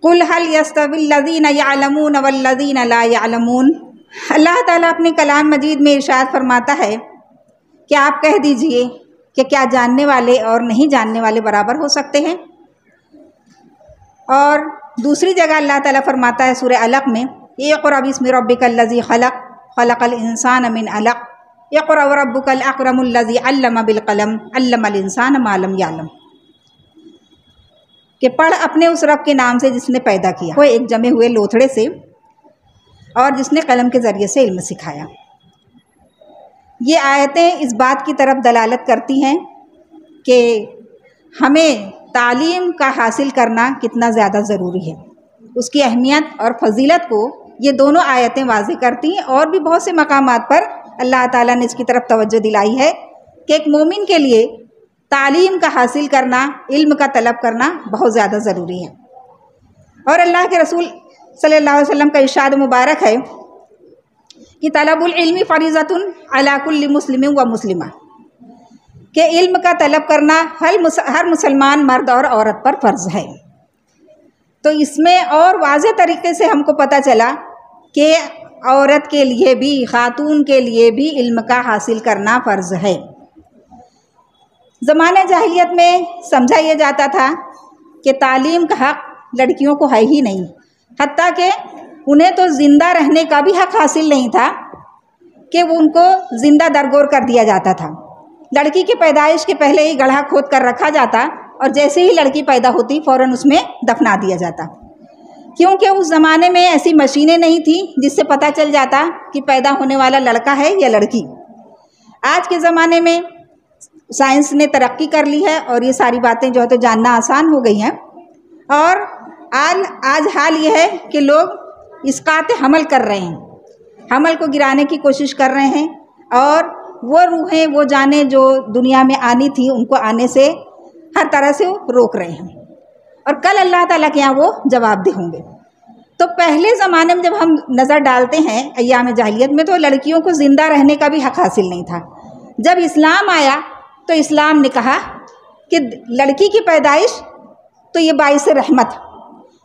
قل هل يستوي الذين يعلمون والذين لا يعلمون۔ اللہ تعالیٰ اپنے کلام مجید میں ارشاد فرماتا ہے کہ آپ کہہ دیجئے کہ کیا جاننے والے اور نہیں جاننے والے برابر ہو سکتے ہیں؟ اور دوسری جگہ اللہ تعالیٰ فرماتا ہے سورہ علق میں، اقرأ باسم ربک الذی خلق خلق الانسان من علق اقرأ وربک الاکرم الذی علم بالقلم علم الانسان ما لم یعلم، کہ پڑھ اپنے اس رب کے نام سے جس نے پیدا کیا وہ ایک جمے ہوئے لوتھڑے سے اور جس نے قلم کے ذریعے سے علم سکھایا۔ یہ آیتیں اس بات کی طرف دلالت کرتی ہیں کہ ہمیں تعلیم کا حاصل کرنا کتنا زیادہ ضروری ہے، اس کی اہمیت اور فضیلت کو یہ دونوں آیتیں واضح کرتی ہیں، اور بھی بہت سے مقامات پر اللہ تعالیٰ نے اس کی طرف توجہ دلائی ہے کہ ایک مومن کے لیے تعلیم کا حاصل کرنا، علم کا طلب کرنا بہت زیادہ ضروری ہے۔ اور اللہ کے رسول صلی اللہ علیہ وسلم کا ارشاد مبارک ہے کہ طلب العلم فریضۃ علی کل مسلم و مسلمہ، کہ علم کا طلب کرنا ہر مسلمان مرد اور عورت پر فرض ہے۔ تو اس میں اور واضح طریقے سے ہم کو پتہ چلا کہ عورت کے لیے بھی، خاتون کے لیے بھی علم کا حاصل کرنا فرض ہے۔ زمانہ جاہلیت میں سمجھا یہ جاتا تھا کہ تعلیم کا حق لڑکیوں کو ہے ہی نہیں، حتیٰ کہ انہیں تو زندہ رہنے کا بھی حق حاصل نہیں تھا کہ وہ ان کو زندہ درگور کر دیا جاتا تھا۔ لڑکی کی پیدائش کے پہلے ہی گڑھا کھود کر رکھا جاتا اور جیسے ہی لڑکی پیدا ہوتی فوراً اس میں دفنا دیا جاتا، کیونکہ اس زمانے میں ایسی مشینیں نہیں تھیں جس سے پتہ چل جاتا کہ پیدا ہونے والا لڑکا ہے یا لڑکی۔ آج کے زمانے میں سائنس نے ترقی کر لی ہے اور یہ ساری باتیں جو ہے تو جاننا آسان ہو گئی ہیں، اور آج حال یہ ہے کہ لوگ اسقاط حمل کر رہے ہیں، حمل کو گرانے کی کوشش کر رہے ہیں، اور وہ روحیں، وہ جانیں جو دنیا میں آنی تھی ان کو آنے سے ہر طرح سے روک رہے ہیں، اور کل اللہ تعالیٰ کے یہاں وہ جواب دہ ہوں گے۔ تو پہلے زمانے میں جب ہم نظر ڈالتے ہیں ایام جاہلیت میں، تو لڑکیوں کو زندہ رہنے کا بھی حق حاصل نہیں تھا۔ جب اسلام آیا تو اسلام نے کہا کہ لڑکی کی پیدائش تو یہ باعث رحمت،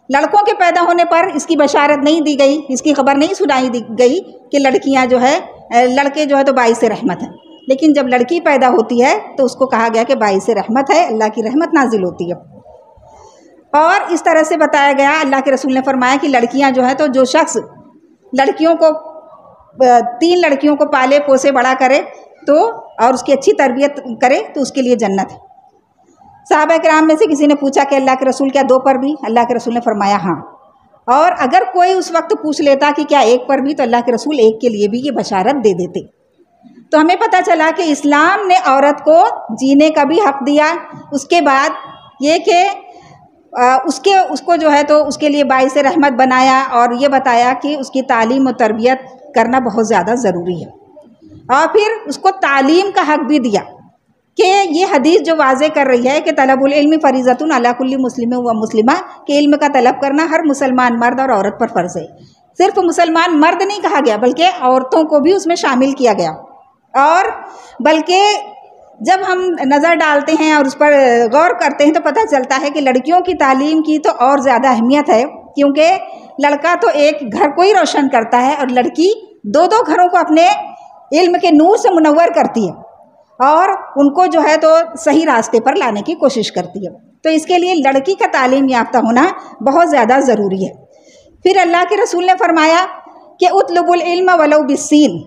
لڑکوں کے پیدا ہونے پر اس کی بشارت نہیں دی گئی، اس کی خبر نہیں سنائی دی گئی کہ لڑکیاں جو ہے، لڑکے جو ہے تو باعث رحمت ہیں، لیکن جب لڑکی پیدا ہوتی ہے تو اس کو کہا گیا کہ باعث رحمت ہے، اللہ کی رحمت نازل ہوتی ہے۔ اور اس طرح سے بتایا گیا، اللہ کے رسول نے فرمایا کہ لڑکیاں جو ہے تو جو شخص لڑکیوں کو 3 لڑکیوں کو پالے پوسے بڑا کرے تو اور اس کی اچھی تربیت کرے تو اس کے لیے جنت ہے۔ صحابہ کرام میں سے کسی نے پوچھا کہ اللہ کے رسول کیا 2 پر بھی؟ اللہ کے رسول نے فرمایا ہاں، اور اگر کوئی اس وقت پوچھ لیتا کہ کیا 1 پر بھی، تو اللہ کے رسول 1 کے لیے بھی یہ بشارت دے دیتے۔ تو ہمیں پتہ چلا کہ اسلام نے عورت کو جینے کا بھی حق دیا، اس کے بعد یہ کہ اس کو جو ہے تو اس کے لیے باعث رحمت بنایا، اور یہ بتایا کہ اس کی تعلیم و تربیت کرنا بہت زیادہ ضروری ہے، اور پھر اس کو تعلیم کا حق بھی دیا کہ یہ حدیث جو واضح کر رہی ہے کہ طلب العلم فریضۃ علی کل مسلم و مسلمہ، کہ علم کا طلب کرنا ہر مسلمان مرد اور عورت پر فرض ہے۔ صرف مسلمان مرد نہیں کہا گیا بلکہ عورتوں کو بھی اس میں شامل کیا گیا، اور بلکہ جب ہم نظر ڈالتے ہیں اور اس پر غور کرتے ہیں تو پتہ چلتا ہے کہ لڑکیوں کی تعلیم کی تو اور زیادہ اہمیت ہے، کیونکہ لڑکا تو ایک گھر کو ہی روشن کرتا ہے، اور لڑکی 2 گھروں کو اپنے علم کے نور سے منور کرتی ہے، اور ان کو جو ہے تو صحیح راستے پر لانے کی کوشش کرتی ہے۔ تو اس کے لیے لڑکی کا تعلیم یافتہ ہونا بہت زیادہ ضروری ہے۔ پھر اللہ کے رسول نے فرمایا کہ اطلب العلم ولو بالسین،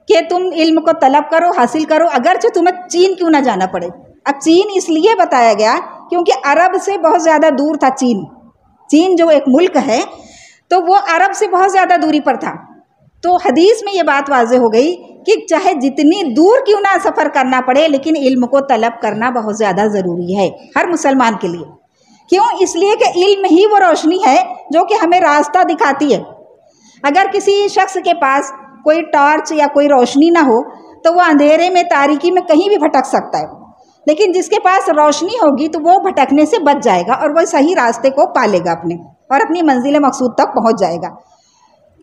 کہ تم علم کو طلب کرو، حاصل کرو، اگرچہ تمہیں چین کیوں نہ جانا پڑے۔ اب چین اس لیے بتایا گیا کیونکہ عرب سے بہت زیادہ دور تھا چین جو ایک ملک ہے تو وہ عرب سے بہت زیادہ دوری پر تھا۔ تو حدیث میں یہ بات واضح ہو گئی کہ چاہے جتنی دور کیوں نہ سفر کرنا پڑے، لیکن علم کو طلب کرنا بہت زیادہ ضروری ہے ہر مسلمان کے لیے۔ کیوں؟ اس لیے کہ علم ہی وہ روشنی ہے جو کہ ہمیں راستہ دکھاتی ہے۔ اگر کسی شخص کے پاس کوئی ٹارچ یا کوئی روشنی نہ ہو تو وہ اندھیرے میں، تاریکی میں کہیں بھی بھٹک سکتا ہے، لیکن جس کے پاس روشنی ہوگی تو وہ بھٹکنے سے بچ جائے گا اور وہ صحیح راستے کو پالے گا اور اپنی منزل مقصود تک پہنچ جائے گا۔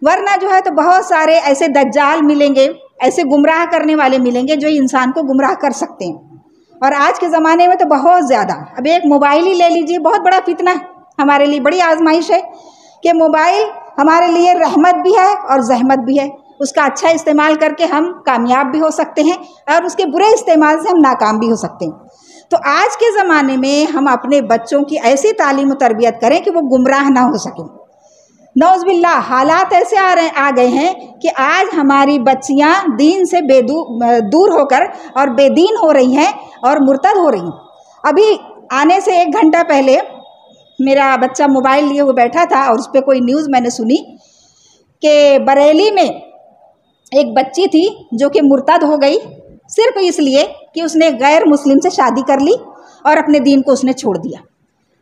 ورنہ جو ہے تو بہت سارے ایسے دجال ملیں گے، ایسے گمراہ کرنے والے ملیں گے جو انسان کو گمراہ کر سکتے ہیں، اور آج کے زمانے میں تو بہت زیادہ۔ اب ایک موبائل ہی لے لیجئے، بہت بڑا فتنہ ہے، ہمارے لیے بڑی آزمائش ہے کہ موبائل ہمارے لیے رحمت بھی ہے اور زحمت بھی ہے. اس کا اچھا استعمال کر کے ہم کامیاب بھی ہو سکتے ہیں اور اس کے برے استعمال سے ہم ناکام بھی ہو سکتے ہیں. تو آج کے زمانے میں ہم اپنے بچوں کی ایسی تعلیم و تربیت کریں کہ وہ گمراہ نہ ہو سکیں. نعوذ باللہ حالات ایسے آ گئے ہیں کہ آج ہماری بچیاں دین سے دور ہو کر اور بے دین ہو رہی ہیں اور مرتد ہو رہی ہیں. ابھی آنے سے 1 گھنٹہ پہلے میرا بچہ موبائل لیے وہ بیٹھا تھا اور اس پہ کوئی نیوز میں نے سنی کہ بریلی میں ایک بچی تھی جو کہ مرتد ہو گئی صرف اس لیے کہ اس نے غیر مسلم سے شادی کر لی اور اپنے دین کو اس نے چھوڑ دیا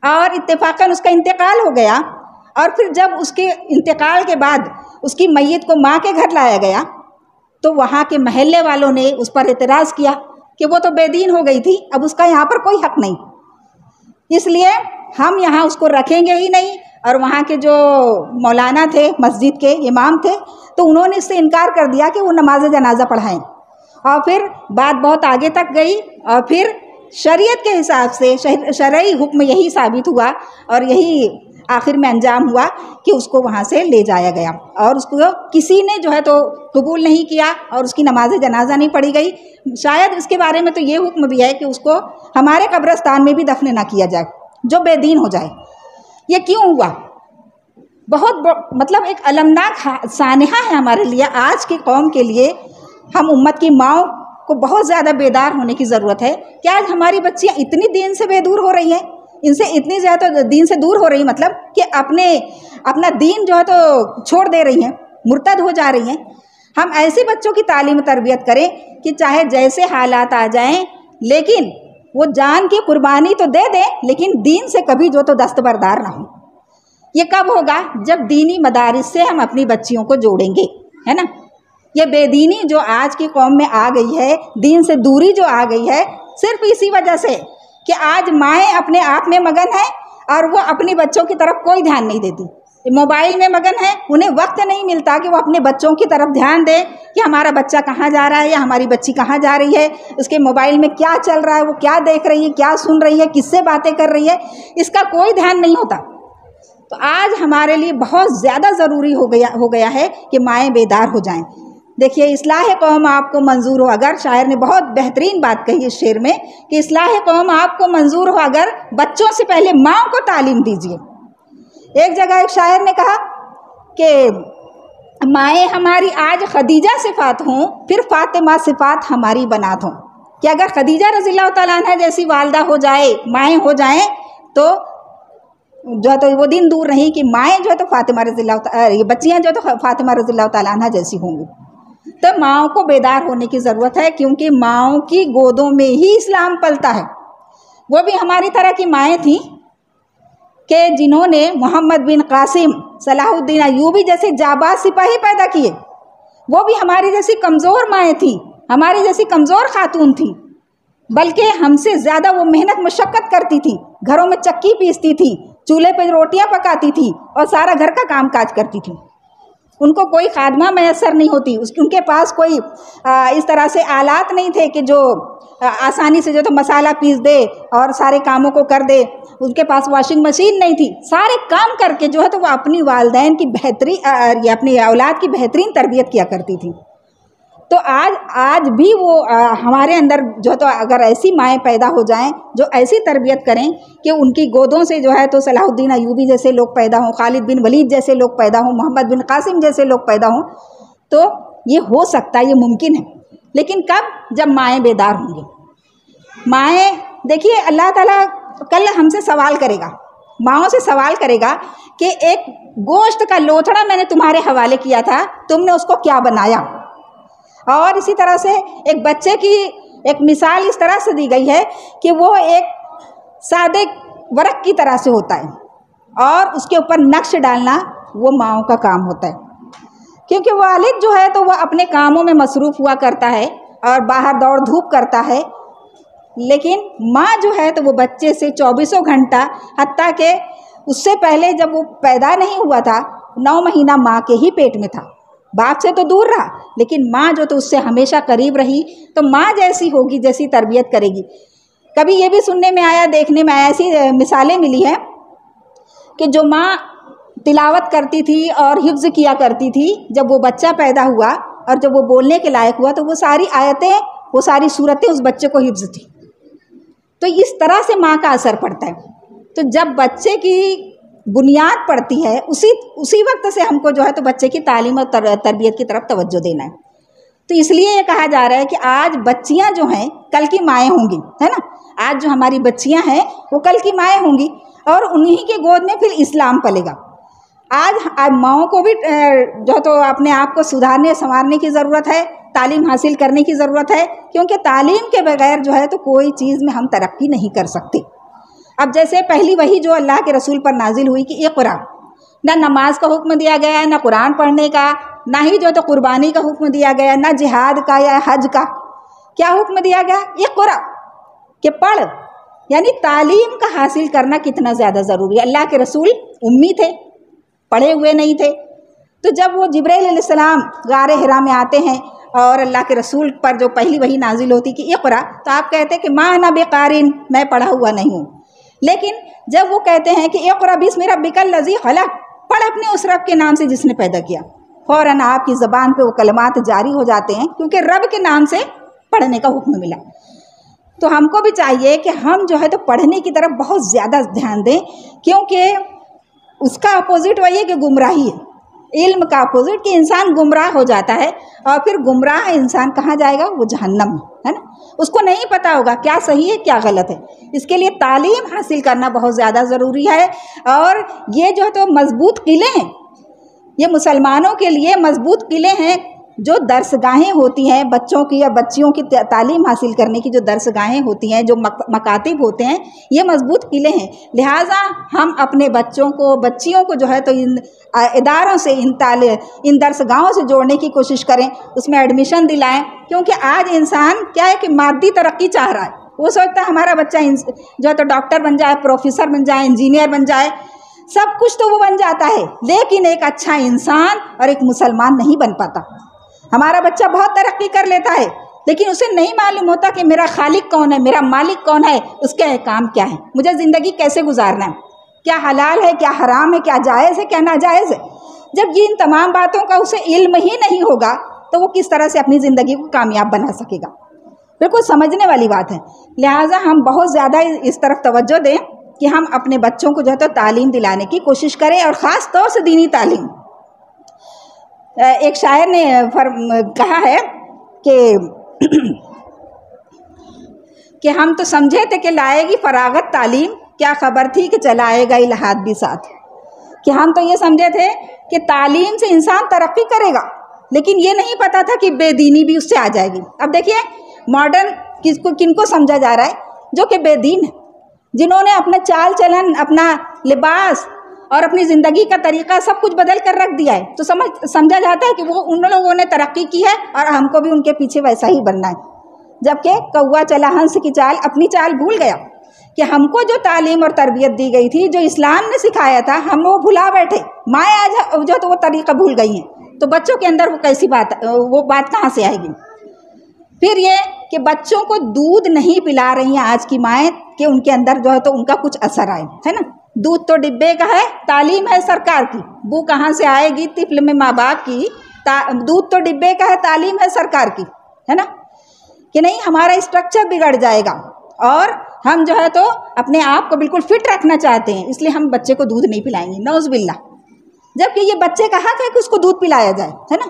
اور اتفاقاً اس کا انتقال ہو گیا. اور پھر جب اس کے انتقال کے بعد اس کی میت کو ماں کے گھر لایا گیا تو وہاں کے محلے والوں نے اس پر اعتراض کیا کہ وہ تو بے دین ہو گئی تھی, اب اس کا یہاں پر کوئی حق نہیں, اس لیے ہم یہاں اس کو رکھیں گے ہی نہیں. اور وہاں کے جو مولانا تھے, مسجد کے امام تھے, تو انہوں نے اس سے انکار کر دیا کہ وہ نماز جنازہ پڑھائیں. اور پھر بات بہت آگے تک گئی اور پھر شریعت کے حساب سے شرعی حکم یہی ثابت ہوا اور یہی آخر میں انجام ہوا کہ اس کو وہاں سے لے جایا گیا اور اس کو کسی نے جو ہے تو قبول نہیں کیا اور اس کی نماز جنازہ نہیں پڑھی گئی. شاید اس کے بارے میں تو یہ حکم بھی ہے کہ اس کو ہمارے قبرستان میں بھی دفن نہ کیا جائے جو بے دین ہو جائے. یہ کیوں ہوا؟ بہت مطلب ایک المناک سانحہ ہے ہمارے لیے, آج کی قوم کے لیے. ہم امت کی ماؤں کو بہت زیادہ بیدار ہونے کی ضرورت ہے کہ آج ہماری بچیاں اتنی دین سے بے دور ہو رہی ہیں, ان سے اتنی زیادہ دین سے دور ہو رہی, مطلب کہ اپنا دین جو ہے تو چھوڑ دے رہی ہیں, مرتد ہو جا رہی ہیں. ہم ایسے بچوں کی تعلیم و تربیت کریں کہ چاہے جیسے حالات آ جائیں لیکن وہ جان کی قربانی تو دے دیں لیکن دین سے کبھی جو تو دستبردار نہ ہوں. یہ کب ہوگا؟ جب دینی مدارس سے ہم اپنی بچیوں کو جوڑیں گے, ہے نا. یہ بے دینی جو آج کی قوم میں آ گئی ہے, دین سے دوری جو آ گئی ہے, صرف اسی وجہ سے کہ آج مائیں اپنے آپ میں مگن ہیں اور وہ اپنی بچوں کی طرف کوئی دھیان نہیں دیتی, موبائل میں مگن ہیں. انہیں وقت نہیں ملتا کہ وہ اپنے بچوں کی طرف دھیان دیں کہ ہمارا بچہ کہاں جا رہا ہے یا ہماری بچی کہاں جا رہی ہے, اس کے موبائل میں کیا چل رہا ہے, وہ کیا دیکھ رہی ہے, کیا سن رہی ہے, کس سے باتیں کر رہی ہے, اس کا کوئی دھیان نہیں ہوتا. تو آج ہمارے لیے بہت زیادہ ضروری ہو گیا ہے کہ مائیں بیدار ہو جائیں. دیکھیے اصلاح قوم آپ کو منظور ہو اگر, شاعر نے بہت بہترین بات کہی اس شعر میں کہ اصلاح قوم آپ کو منظور ہو اگر بچوں سے پہلے ماں کو تعلیم دیجیے. ایک جگہ ایک شاعر نے کہا کہ مائیں ہماری آج خدیجہ صفات ہوں پھر فاطمہ صفات ہماری بنات ہوں. کہ اگر خدیجہ رضی اللہ تعالیٰ عنہ جیسی والدہ ہو جائے, مائیں ہو جائیں, تو جو ہے تو وہ دن دور نہیں کہ مائیں جو ہے تو فاطمہ رضی اللہ بچیاں جو ہے تو فاطمہ رضی اللہ تعالیٰ عنہ جیسی ہوں گی. تو ماؤں کو بیدار ہونے کی ضرورت ہے کیونکہ ماؤں کی گودوں میں ہی اسلام پلتا ہے. وہ بھی ہماری طرح کی مائیں تھیں کہ جنہوں نے محمد بن قاسم, صلاح الدین ایوبی جیسے جاباز سپاہی پیدا کیے. وہ بھی ہماری جیسی کمزور مائیں تھیں, ہماری جیسی کمزور خاتون تھیں, بلکہ ہم سے زیادہ وہ محنت مشقت کرتی تھی, گھروں میں چکی پیستی تھی, چولہے پہ روٹیاں پکاتی تھی اور سارا گھر کا کام کاج کرتی تھی. ان کو کوئی خادمہ میسر نہیں ہوتی, ان کے پاس کوئی اس طرح سے آلات نہیں تھے کہ جو آسانی سے جو تو مسالہ پیس دے اور سارے کاموں کو کر دے. ان کے پاس واشنگ مشین نہیں تھی. سارے کام کر کے جو ہے تو وہ اپنی والدین کی بہترین یا اپنی اولاد کی بہترین تربیت کیا کرتی تھی. تو آج بھی وہ ہمارے اندر جو ہے تو اگر ایسی مائیں پیدا ہو جائیں جو ایسی تربیت کریں کہ ان کی گودوں سے جو ہے تو صلاح الدین ایوبی جیسے لوگ پیدا ہوں, خالد بن ولید جیسے لوگ پیدا ہوں, محمد بن قاسم جیسے لوگ پیدا ہوں, تو یہ ہو سکتا ہے, یہ ممکن ہے. لیکن کب؟ جب مائیں بیدار ہوں گی. مائیں دیکھیے اللہ تعالیٰ کل ہم سے سوال کرے گا, ماؤں سے سوال کرے گا کہ ایک گوشت کا لوتھڑا میں نے تمہارے حوالے کیا تھا, تم نے اس کو کیا بنایا. اور اسی طرح سے ایک بچے کی ایک مثال اس طرح سے دی گئی ہے کہ وہ ایک سادے ورق کی طرح سے ہوتا ہے اور اس کے اوپر نقش ڈالنا وہ ماؤں کا کام ہوتا ہے. کیونکہ والد جو ہے تو وہ اپنے کاموں میں مصروف ہوا کرتا ہے اور باہر دوڑ دھوپ کرتا ہے, لیکن ماں جو ہے تو وہ بچے سے 24 گھنٹہ, حتیٰ کہ اس سے پہلے جب وہ پیدا نہیں ہوا تھا 9 مہینہ ماں کے ہی پیٹ میں تھا. باپ سے تو دور رہا لیکن ماں جو تو اس سے ہمیشہ قریب رہی. تو ماں جیسی ہوگی جیسی تربیت کرے گی. کبھی یہ بھی سننے میں آیا, دیکھنے میں آیا, ایسی مثالیں ملی ہیں کہ جو ماں تلاوت کرتی تھی اور حفظ کیا کرتی تھی، جب وہ بچہ پیدا ہوا اور جب وہ بولنے کے لائق ہوا تو وہ ساری آیتیں، وہ ساری صورتیں اس بچے کو حفظ تھی. تو اس طرح سے ماں کا اثر پڑتا ہے. تو جب بچے کی بنیاد پڑتی ہے اسی وقت سے ہم کو جو ہے تو بچے کی تعلیم اور تربیت کی طرف توجہ دینا ہے. تو اس لیے یہ کہا جا رہا ہے کہ آج بچیاں جو ہیں کل کی مائیں ہوں گی، ہے نا. آج جو ہماری بچیاں ہیں وہ کل کی مائیں ہوں گی اور انہی کے گود میں پھر اسلام پلے گا. آج ماؤں کو بھی جو تو اپنے آپ کو سدھارنے سنوارنے کی ضرورت ہے، تعلیم حاصل کرنے کی ضرورت ہے، کیونکہ تعلیم کے بغیر جو ہے تو کوئی چیز میں ہم ترقی نہیں کر سکتے. اب جیسے پہلی وحی جو اللہ کے رسول پر نازل ہوئی کہ اقرا، نہ نماز کا حکم دیا گیا، نہ قرآن پڑھنے کا، نہ ہی جو تو قربانی کا حکم دیا گیا، نہ جہاد کا یا حج کا. کیا حکم دیا گیا؟ اقرا، کہ پڑھ. یعنی تعلیم کا حاصل کرنا کتنا زیادہ ضروری ہے. اللہ کے رسول امی تھے، پڑھے ہوئے نہیں تھے. تو جب وہ جبرائیل علیہ السلام غار حرا میں آتے ہیں اور اللہ کے رسول پر جو پہلی وحی نازل ہوتی کہ اقرا، تو آپ کہتے کہ ماں انا بقارئ، میں پڑھا ہوا نہیں ہوں. لیکن جب وہ کہتے ہیں کہ اقرا بسم ربک الذی خلق، پڑھ اپنے اس رب کے نام سے جس نے پیدا کیا، فوراً آپ کی زبان پہ وہ کلمات جاری ہو جاتے ہیں، کیونکہ رب کے نام سے پڑھنے کا حکم ملا. تو ہم کو بھی چاہیے کہ ہم جو ہے تو پڑھنے کی طرف بہت زیادہ دھیان دیں، کیونکہ اس کا اپوزٹ وہی ہے کہ گمراہی ہے. علم کا اپوزٹ کہ انسان گمراہ ہو جاتا ہے، اور پھر گمراہ انسان کہاں جائے گا؟ وہ جہنم میں، ہے نا. اس کو نہیں پتہ ہوگا کیا صحیح ہے کیا غلط ہے. اس کے لیے تعلیم حاصل کرنا بہت زیادہ ضروری ہے. اور یہ جو ہے تو مضبوط قلعے ہیں، یہ مسلمانوں کے لیے مضبوط قلعے ہیں. جو درسگاہیں ہوتی ہیں بچوں کی یا بچیوں کی تعلیم حاصل کرنے کی، جو درسگاہیں ہوتی ہیں، جو مکاتب ہوتے ہیں، یہ مضبوط قلعے ہیں. لہٰذا ہم اپنے بچوں کو، بچیوں کو جو ہے تو ان اداروں سے، ان درسگاہوں سے جوڑنے کی کوشش کریں، اس میں ایڈمیشن دلائیں. کیونکہ آج انسان کیا ہے کہ مادی ترقی چاہ رہا ہے. وہ سوچتا ہے ہمارا بچہ جو ہے تو ڈاکٹر بن جائے، پروفیسر بن جائے، انجینئر بن جائے، سب کچھ تو وہ بن جاتا ہے، لیکن ایک اچھا انسان اور ایک مسلمان نہیں بن پاتا. ہمارا بچہ بہت ترقی کر لیتا ہے، لیکن اسے نہیں معلوم ہوتا کہ میرا خالق کون ہے، میرا مالک کون ہے، اس کے احکام کیا ہیں، مجھے زندگی کیسے گزارنا ہے، کیا حلال ہے، کیا حرام ہے، کیا جائز ہے، کیا ناجائز ہے. جب یہ ان تمام باتوں کا اسے علم ہی نہیں ہوگا تو وہ کس طرح سے اپنی زندگی کو کامیاب بنا سکے گا. بالکل سمجھنے والی بات ہے. لہٰذا ہم بہت زیادہ اس طرف توجہ دیں کہ ہم اپنے بچوں کو جو ہے تو تعلیم دلانے کی کوشش کریں، اور خاص طور سے دینی تعلیم. ایک شاعر نے کہا ہے کہ ہم تو سمجھے تھے کہ لائے گی فراغت تعلیم، کیا خبر تھی کہ چلائے گا الہاد بھی ساتھ. کہ ہم تو یہ سمجھے تھے کہ تعلیم سے انسان ترقی کرے گا، لیکن یہ نہیں پتا تھا کہ بے دینی بھی اس سے آ جائے گی. اب دیکھیے ماڈرن کن کو سمجھا جا رہا ہے؟ جو کہ بے دین ہے، جنہوں نے اپنا چال چلن، اپنا لباس اور اپنی زندگی کا طریقہ سب کچھ بدل کر رکھ دیا ہے. تو سمجھا جاتا ہے کہ وہ ان لوگوں نے ترقی کی ہے اور ہم کو بھی ان کے پیچھے ویسا ہی بننا ہے. جبکہ کوا چلا ہنس کی چال، اپنی چال بھول گیا. کہ ہم کو جو تعلیم اور تربیت دی گئی تھی، جو اسلام نے سکھایا تھا، ہم وہ بھلا بیٹھے. مائیں آج جو تو وہ طریقہ بھول گئی ہیں، تو بچوں کے اندر وہ بات کہاں سے آئے گی؟ پھر یہ کہ بچوں کو دودھ نہیں پلا رہی ہیں آج کی مائیں کہ ان کے اندر جو ہے تو ان کا کچھ اثر آئے، ہے نا. دودھ تو ڈبے کا ہے، تعلیم ہے سرکار کی. بو کہاں سے آئے گی طفل میں ماں باپ کی؟ دودھ تو ڈبے کا ہے، تعلیم ہے سرکار کی، ہے نا. کہ نہیں، ہمارا اسٹرکچر بگڑ جائے گا، اور ہم جو ہے تو اپنے آپ کو بالکل فٹ رکھنا چاہتے ہیں، اس لیے ہم بچے کو دودھ نہیں پلائیں گے، نعوذ باللہ. جبکہ یہ بچے کا حق ہے کہ اس کو دودھ پلایا جائے، ہے نا.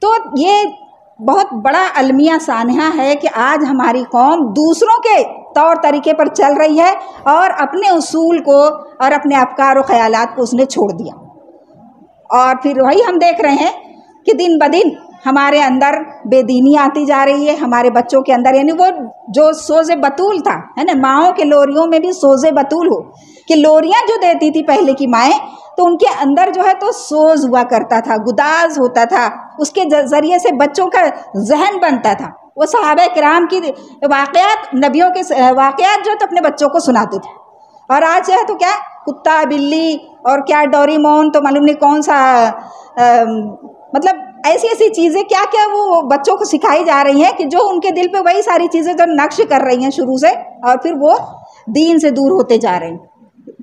تو یہ بہت بڑا المیہ سانحہ ہے کہ آج ہماری قوم دوسروں کے طور طریقے پر چل رہی ہے، اور اپنے اصول کو اور اپنے افکار و خیالات کو اس نے چھوڑ دیا. اور پھر وہی ہم دیکھ رہے ہیں کہ دن بدن ہمارے اندر بے دینی آتی جا رہی ہے. ہمارے بچوں کے اندر، یعنی وہ جو سوز بطول تھا، ہے نا، ماؤں کے لوریوں میں بھی سوز بطول ہو، کہ لوریاں جو دیتی تھی پہلے کی مائیں، تو ان کے اندر جو ہے تو سوز ہوا کرتا تھا، گداز ہوتا تھا، اس کے ذریعے سے بچوں کا ذہن بنتا تھا. وہ صحابہ کرام کی واقعات، نبیوں کے واقعات جو تو اپنے بچوں کو سناتے تھے. اور آج جو ہے تو کیا کتا بلی اور کیا ڈوریمون، تو معلوم نہیں کون سا مطلب ایسی چیزیں کیا کیا وہ بچوں کو سکھائی جا رہی ہیں، کہ جو ان کے دل پہ وہی ساری چیزیں جو نقش کر رہی ہیں شروع سے، اور پھر وہ دین سے دور ہوتے جا رہے ہیں.